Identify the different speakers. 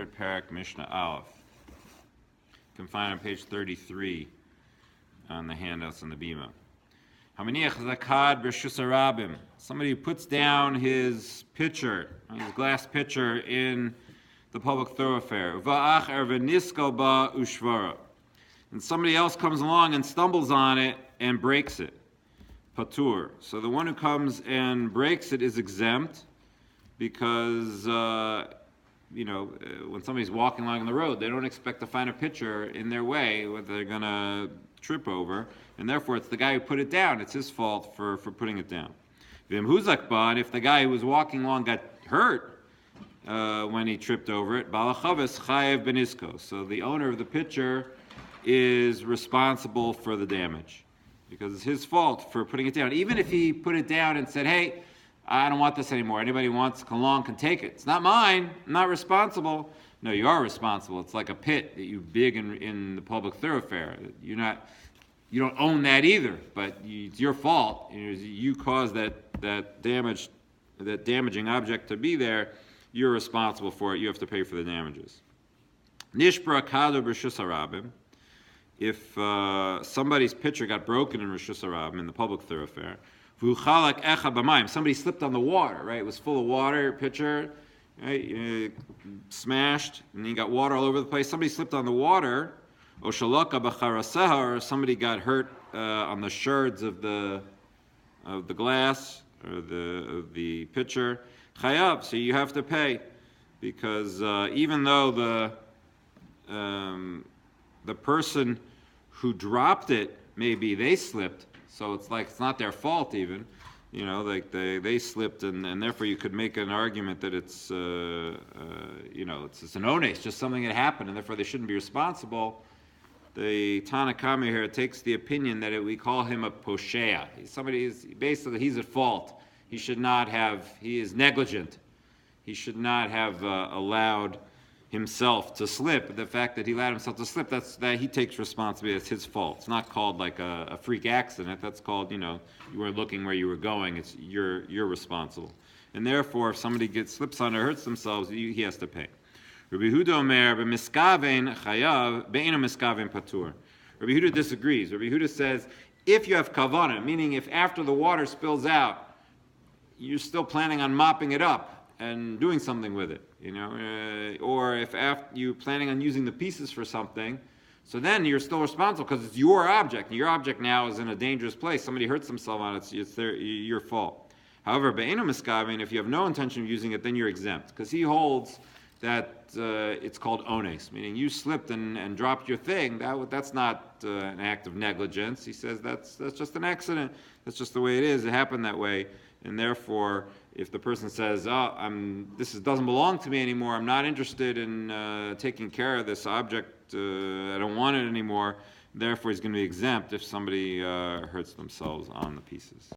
Speaker 1: third parak, Mishnah Aleph. You can find on page 33 on the handouts on the bima. Hamaniach zakad b'reshus harabim. Somebody who puts down his pitcher, his glass pitcher, in the public thoroughfare. Va'ach ervenisko ba ushvara. And somebody else comes along and stumbles on it and breaks it. Patur. So the one who comes and breaks it is exempt because, when somebody's walking along the road, they don't expect to find a pitcher in their way what they're going to trip over, and therefore it's the guy who put it down. It's his fault for putting it down. Vim huzakba, and if the guy who was walking along got hurt when he tripped over it, balachavis chayev benisko. So the owner of the pitcher is responsible for the damage because it's his fault for putting it down. Even if he put it down and said, "Hey, I don't want this anymore. Anybody who wants to come along can take it. It's not mine. I'm not responsible." No, you are responsible. It's like a pit that you dig in the public thoroughfare. You don't own that either, but it's your fault. You caused that damaging object to be there. You're responsible for it. You have to pay for the damages. Nishbra kado b'reshus harabim. If somebody's pitcher got broken in Reshus harabim, in the public thoroughfare, v'uchalak echa b'mayim, somebody slipped on the water, right? It was full of water, pitcher, right? Smashed, and you got water all over the place. Somebody slipped on the water, o shalaka b'charaseha, or somebody got hurt on the shards of the glass or the pitcher. Chayav, so you have to pay, because even though the person who dropped it, maybe they slipped, so it's not their fault even, they slipped, and therefore you could make an argument that it's an ones, just something that happened, and therefore they shouldn't be responsible. The Tana Kama here takes the opinion that we call him a poshea. He's at fault. He is negligent. He should not have allowed himself to slip. The fact that he allowed himself to slip, that he takes responsibility. It's his fault. It's not called like a freak accident. That's called, you weren't looking where you were going. You're responsible. And therefore, if somebody slips on or hurts themselves, he has to pay. Rabbi Yehuda Omer, b'miskaven chayav, be'ena miskaven patur. Rabbi Yehuda disagrees. Rabbi Yehuda says, if you have kavanah, meaning if after the water spills out, you're still planning on mopping it up and doing something with it, or if after you're planning on using the pieces for something, so then you're still responsible because it's your object. And your object now is in a dangerous place. Somebody hurts themselves on it, it's your fault. However, be'enu miskaven, if you have no intention of using it, then you're exempt, because he holds that it's called ones, meaning you slipped and dropped your thing. That's not an act of negligence. He says that's just an accident. That's just the way it is. It happened that way. And therefore, if the person says, this doesn't belong to me anymore, I'm not interested in taking care of this object, I don't want it anymore, therefore he's going to be exempt if somebody hurts themselves on the pieces.